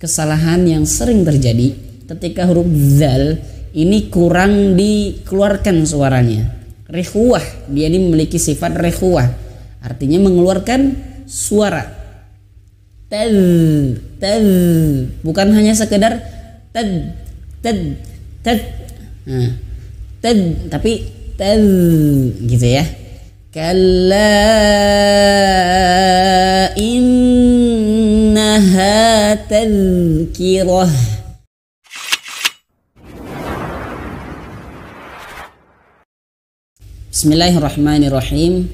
kesalahan yang sering terjadi ketika huruf zal ini kurang dikeluarkan suaranya. Rehuwah, dia ini memiliki sifat rehuwah, artinya mengeluarkan suara. Tad, bukan hanya sekedar tad, nah, tad, tapi tad gitu ya. Kalla innaha tadhkirah. Bismillahirrahmanirrahim.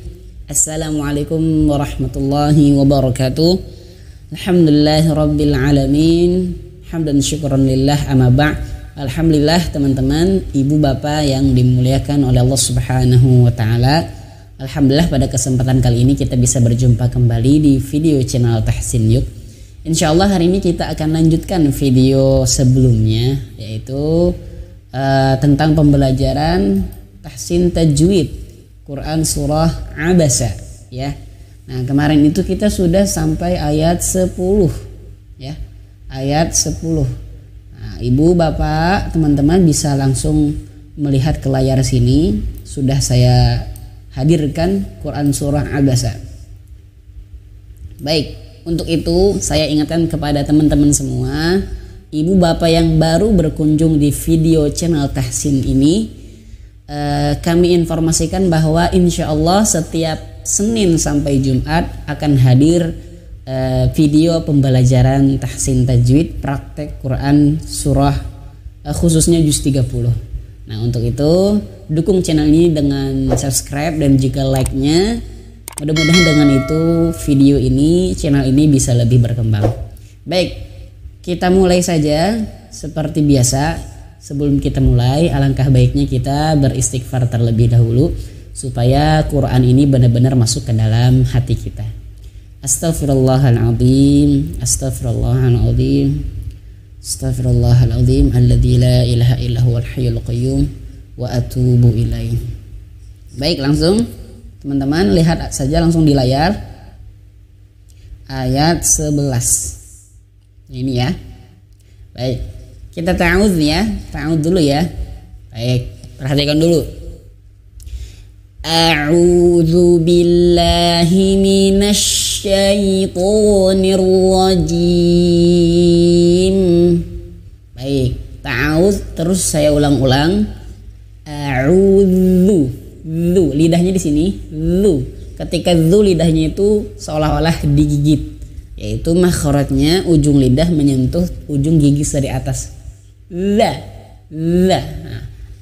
Assalamualaikum warahmatullahi wabarakatuh. Alhamdulillahirabbil alamin. Hamdan syukran lillah, amma ba'd. Alhamdulillah teman-teman, ibu bapak yang dimuliakan oleh Allah Subhanahu wa taala. Alhamdulillah pada kesempatan kali ini kita bisa berjumpa kembali di video channel Tahsin Yuk. Insyaallah hari ini kita akan lanjutkan video sebelumnya, yaitu tentang pembelajaran tahsin tajwid Quran surah Abasa ya. Nah, kemarin itu kita sudah sampai ayat 10 ya. Ayat 10. Nah, ibu, bapak, teman-teman bisa langsung melihat ke layar sini. Sudah saya hadirkan Quran surah Abasa. Baik, untuk itu saya ingatkan kepada teman-teman semua, ibu bapak yang baru berkunjung di video channel Tahsin ini, kami informasikan bahwa insya Allah setiap Senin sampai Jumat akan hadir video pembelajaran tahsin tajwid praktek Quran surah khususnya juz 30. Nah, untuk itu dukung channel ini dengan subscribe dan juga like-nya. Mudah-mudahan dengan itu video ini, channel ini bisa lebih berkembang. Baik, kita mulai saja seperti biasa. Sebelum kita mulai, alangkah baiknya kita beristighfar terlebih dahulu supaya Quran ini benar-benar masuk ke dalam hati kita. Astaghfirullahaladzim, astaghfirullahaladzim, astaghfirullahaladzim, alladzi la ilaha illa huwal hayyul qayyum wa atubu ilaih. Baik, langsung teman-teman lihat saja langsung di layar ayat 11. Ini ya. Baik. Kita ta'awudz ya, ta'awudz dulu ya. Baik, perhatikan dulu. A'udzu billahi minasy syaithanir rajim. Baik, ta'awudz terus saya ulang-ulang. A'udzu, zu, lidahnya di sini, zu. Ketika zu lidahnya itu seolah-olah digigit, yaitu makhrajnya ujung lidah menyentuh ujung gigi dari atas. La,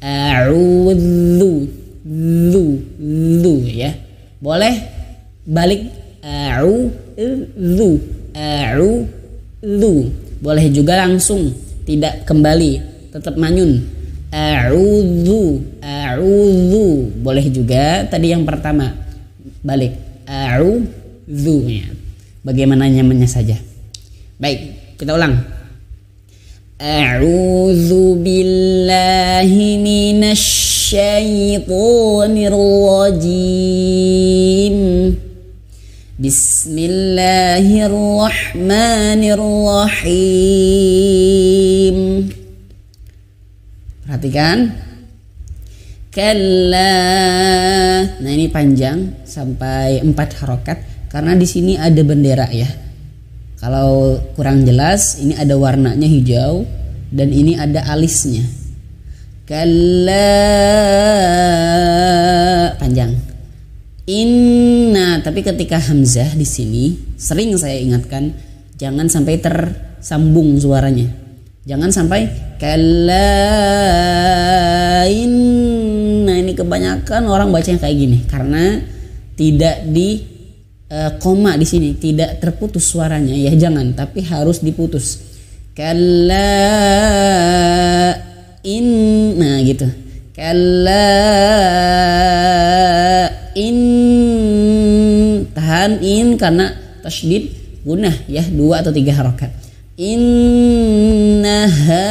a'udzu, zu ya. Boleh balik a'udzu, boleh juga langsung tidak kembali, tetap manyun. A'udzu, boleh juga tadi yang pertama balik a'udzu ya. Bagaimana nyamannya saja. Baik, kita ulang. A'udzu billahi minasy syaithanir rajim. Bismillahirrahmanirrahim. Perhatikan. Kalla. Nah, ini panjang sampai 4 harokat karena di sini ada bendera ya. Kalau kurang jelas, ini ada warnanya hijau dan ini ada alisnya. Kalla, panjang. Inna, tapi ketika hamzah di sini sering saya ingatkan jangan sampai tersambung suaranya. Jangan sampai kalla inna, ini kebanyakan orang bacanya kayak gini karena tidak di koma di sini, tidak terputus suaranya ya, jangan, tapi harus diputus. Kalla inna gitu. Kalla in, tahan in karena tasydid gunnah ya, 2 atau 3 harokat. Innaha,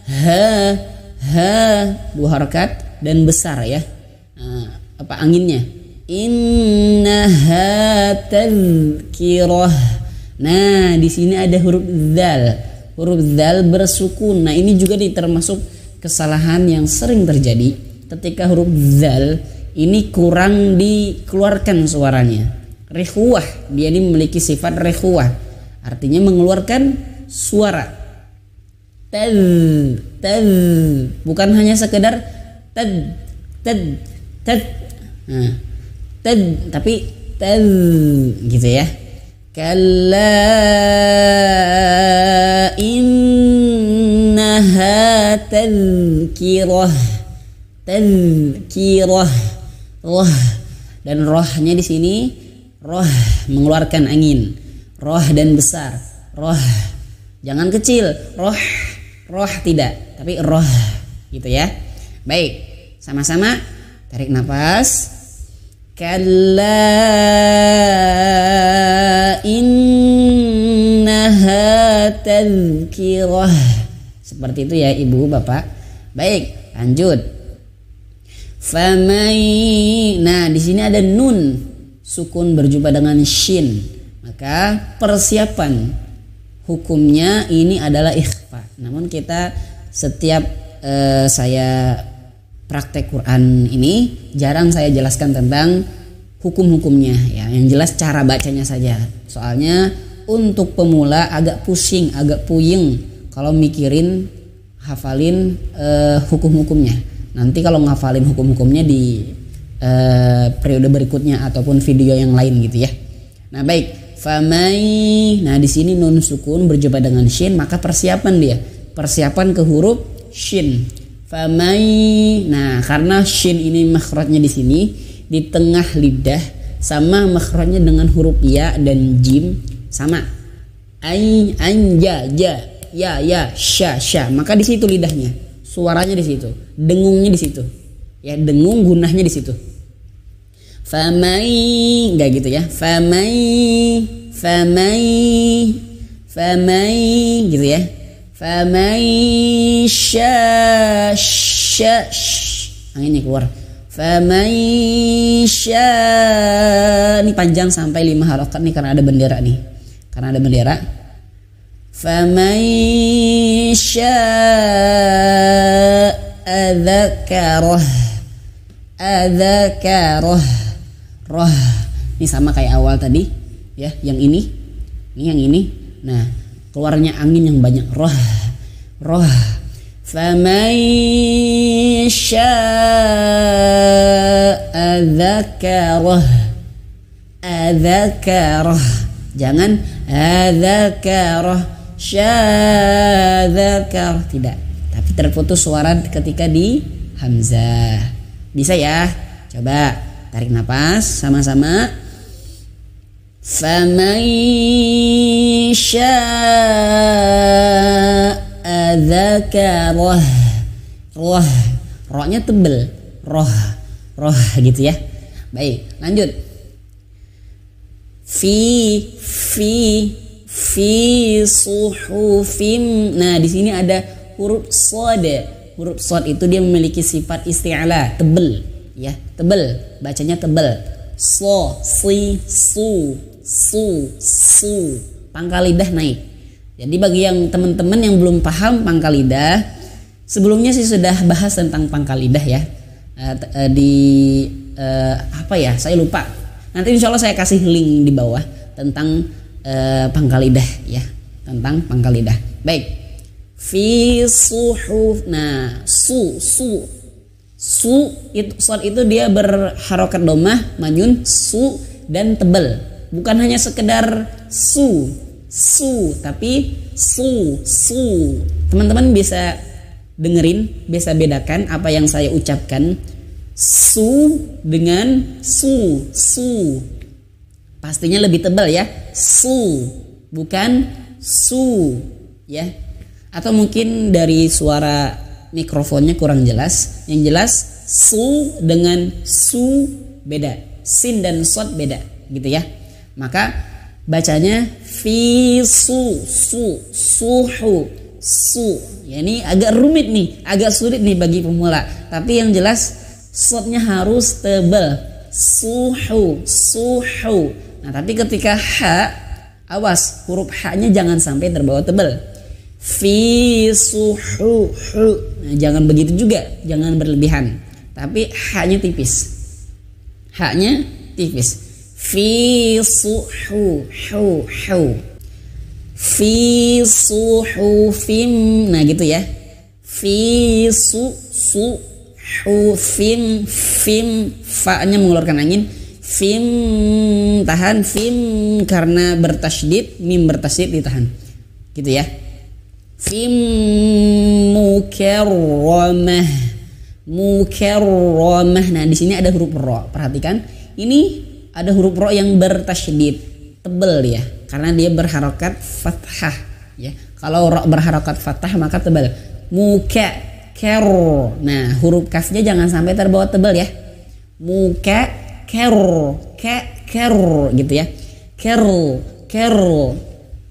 ha 2 harokat dan besar ya. Nah, apa anginnya? Innaha tadhkirah. Nah, di sini ada huruf zal. Huruf dzal bersukun. Nah, ini juga termasuk kesalahan yang sering terjadi ketika huruf dzal ini kurang dikeluarkan suaranya. Rekhuwah, dia ini memiliki sifat rekhuwah, artinya mengeluarkan suara. Tad, tad, bukan hanya sekedar tad, tad, tad, nah, tad, tapi tad, gitu ya. Kalla innaha tadhkirah, tadhkirah, roh, dan rohnya di sini roh mengeluarkan angin, roh dan besar, roh jangan kecil, roh, roh tidak, tapi roh, gitu ya. Baik, sama-sama tarik nafas. Kalla innaha tadhkirah. Seperti itu ya Ibu Bapak. Baik, lanjut. Famai. Nah, di sini ada nun sukun berjumpa dengan shin. Maka persiapan hukumnya ini adalah ikhfa. Namun kita setiap saya praktek Quran ini jarang saya jelaskan tentang hukum-hukumnya ya, yang jelas cara bacanya saja. Soalnya untuk pemula agak pusing, agak puyeng kalau mikirin hafalin hukum-hukumnya. Nanti kalau ngafalin hukum-hukumnya di periode berikutnya ataupun video yang lain gitu ya. Nah, baik, famai. Nah, di sini nun sukun berjumpa dengan shin, maka persiapan dia. Persiapan ke huruf shin. Famai. Nah, karena shin ini makhrajnya di sini di tengah lidah, sama makhrajnya dengan huruf ya dan jim sama. Ai, anja, ja, ya, sya, sya. Maka di situ lidahnya, suaranya di situ, dengungnya di situ. Ya, dengung gunahnya di situ. Famai, enggak gitu ya. Famai, famai, famai gitu ya. Famai sya, sya, anginnya keluar. Famai sya, ini panjang sampai 5 harokat nih karena ada bendera nih. Karena ada bendera. Famai sya adzakarah, adzakarah, roh. Ini sama kayak awal tadi ya, yang ini yang ini. Nah, keluarnya angin yang banyak, roh, roh. Faman syaa'a dzakarah, adzakarah. Jangan adzakarah, syadzakar, tidak. Tapi terputus suara ketika di hamzah. Bisa ya? Coba tarik napas sama-sama. Faman syaa'a dzakarah. Roh, rohnya tebel, roh, roh gitu ya. Baik, lanjut. Fi suhufim. Nah, di sini ada huruf shad. Huruf shad itu dia memiliki sifat isti'la, tebel ya, tebel, bacanya tebel. So, si, su, pangkal lidah naik. Jadi bagi yang teman-teman yang belum paham pangkal lidah, sebelumnya sih sudah bahas tentang pangkal lidah ya, apa ya, saya lupa. Nanti insya Allah saya kasih link di bawah tentang pangkal lidah ya, tentang pangkal lidah. Baik, fi suhuf. Nah, su itu shad itu dia berharokat domah, manyun, su dan tebal. Bukan hanya sekedar su, tapi su. Teman-teman bisa dengerin, bisa bedakan apa yang saya ucapkan. Su dengan su. Pastinya lebih tebal ya. Su, bukan su ya. Atau mungkin dari suara mikrofonnya kurang jelas. Yang jelas su dengan su beda. Sin dan shad beda gitu ya. Maka bacanya fi suhu, su. Ya, ini agak rumit nih, agak sulit nih bagi pemula. Tapi yang jelas shadnya harus tebal. Suhu. Nah, tapi ketika ha, awas huruf ha-nya jangan sampai terbawa tebal. fi suhu hu. Nah, jangan begitu juga, jangan berlebihan. Tapi haknya tipis. Haknya tipis. Fi suhu hu hu. Fi suhufim. Nah, gitu ya. Fi suhufim fim fa-nya mengeluarkan angin. Fim tahan, fim karena bertasydid, mim bertasydid ditahan. Gitu ya. Fim mukarramah. Mukarramah. Nah, di sini ada huruf ro. Perhatikan, ini ada huruf ro yang bertasydid, tebal ya, karena dia berharokat fathah ya. Kalau ro berharokat fathah maka tebal. Muka ker. Nah, huruf kafnya jangan sampai terbawa tebal ya. Muka ker, ker gitu ya. Ker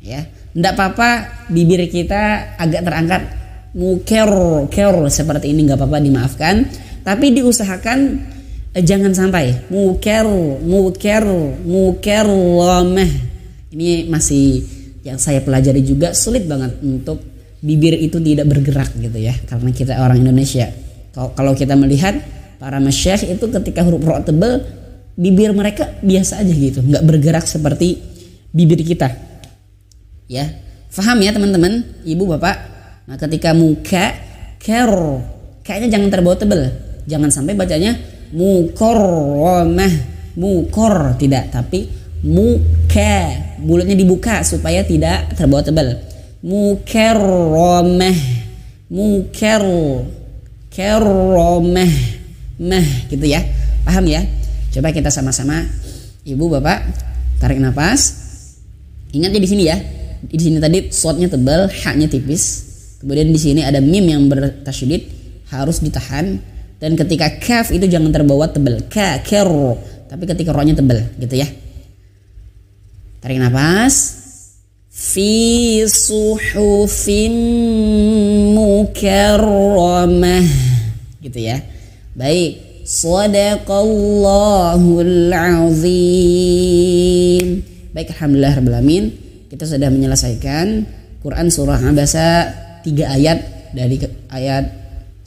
ya. Nggak apa-apa bibir kita agak terangkat, muker seperti ini, nggak apa-apa, dimaafkan. Tapi diusahakan jangan sampai muker lamah. Ini masih yang saya pelajari juga, sulit banget untuk bibir itu tidak bergerak gitu ya, karena kita orang Indonesia. Kalau kita melihat para masyayikh itu ketika huruf ro tebal, bibir mereka biasa aja gitu, nggak bergerak seperti bibir kita. Ya, paham ya teman-teman, ibu bapak. Nah, ketika muka ker, kayaknya jangan terbawa tebal, jangan sampai bacanya mukoromah, mukor tidak, tapi muka, mulutnya dibuka supaya tidak terbawa tebal. Mukarramah, mukar, karramah, mah gitu ya, paham ya? Coba kita sama-sama, ibu bapak, tarik nafas. Ingat ya di sini ya. Di sini tadi shotnya tebal, haknya tipis. Kemudian di sini ada mim yang bertasydid, harus ditahan. Dan ketika kaf itu jangan terbawa tebal, ka, ker. Tapi ketika ro-nya tebal, gitu ya. Tarik nafas. Fi suhufin mukarramah, gitu ya. Baik. Shadaqallahul azim. Baik, alhamdulillah rabbil alamin. Kita sudah menyelesaikan Quran surah Abasa 3 ayat dari ayat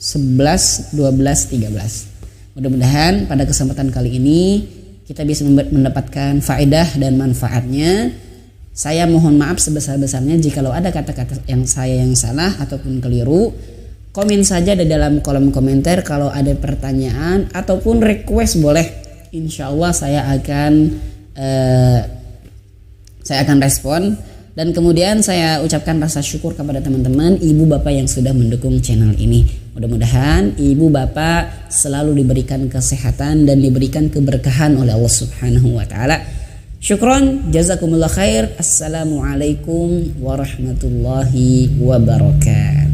11, 12, 13. Mudah-mudahan pada kesempatan kali ini kita bisa mendapatkan faedah dan manfaatnya. Saya mohon maaf sebesar-besarnya jikalau ada kata-kata yang salah ataupun keliru. Komen saja di dalam kolom komentar. Kalau ada pertanyaan ataupun request boleh. Insya Allah saya akan respon. Dan kemudian saya ucapkan rasa syukur kepada teman-teman ibu bapak yang sudah mendukung channel ini. Mudah-mudahan ibu bapak selalu diberikan kesehatan dan diberikan keberkahan oleh Allah Subhanahu wa taala. Syukron, jazakumullah khair. Assalamualaikum warahmatullahi wabarakatuh.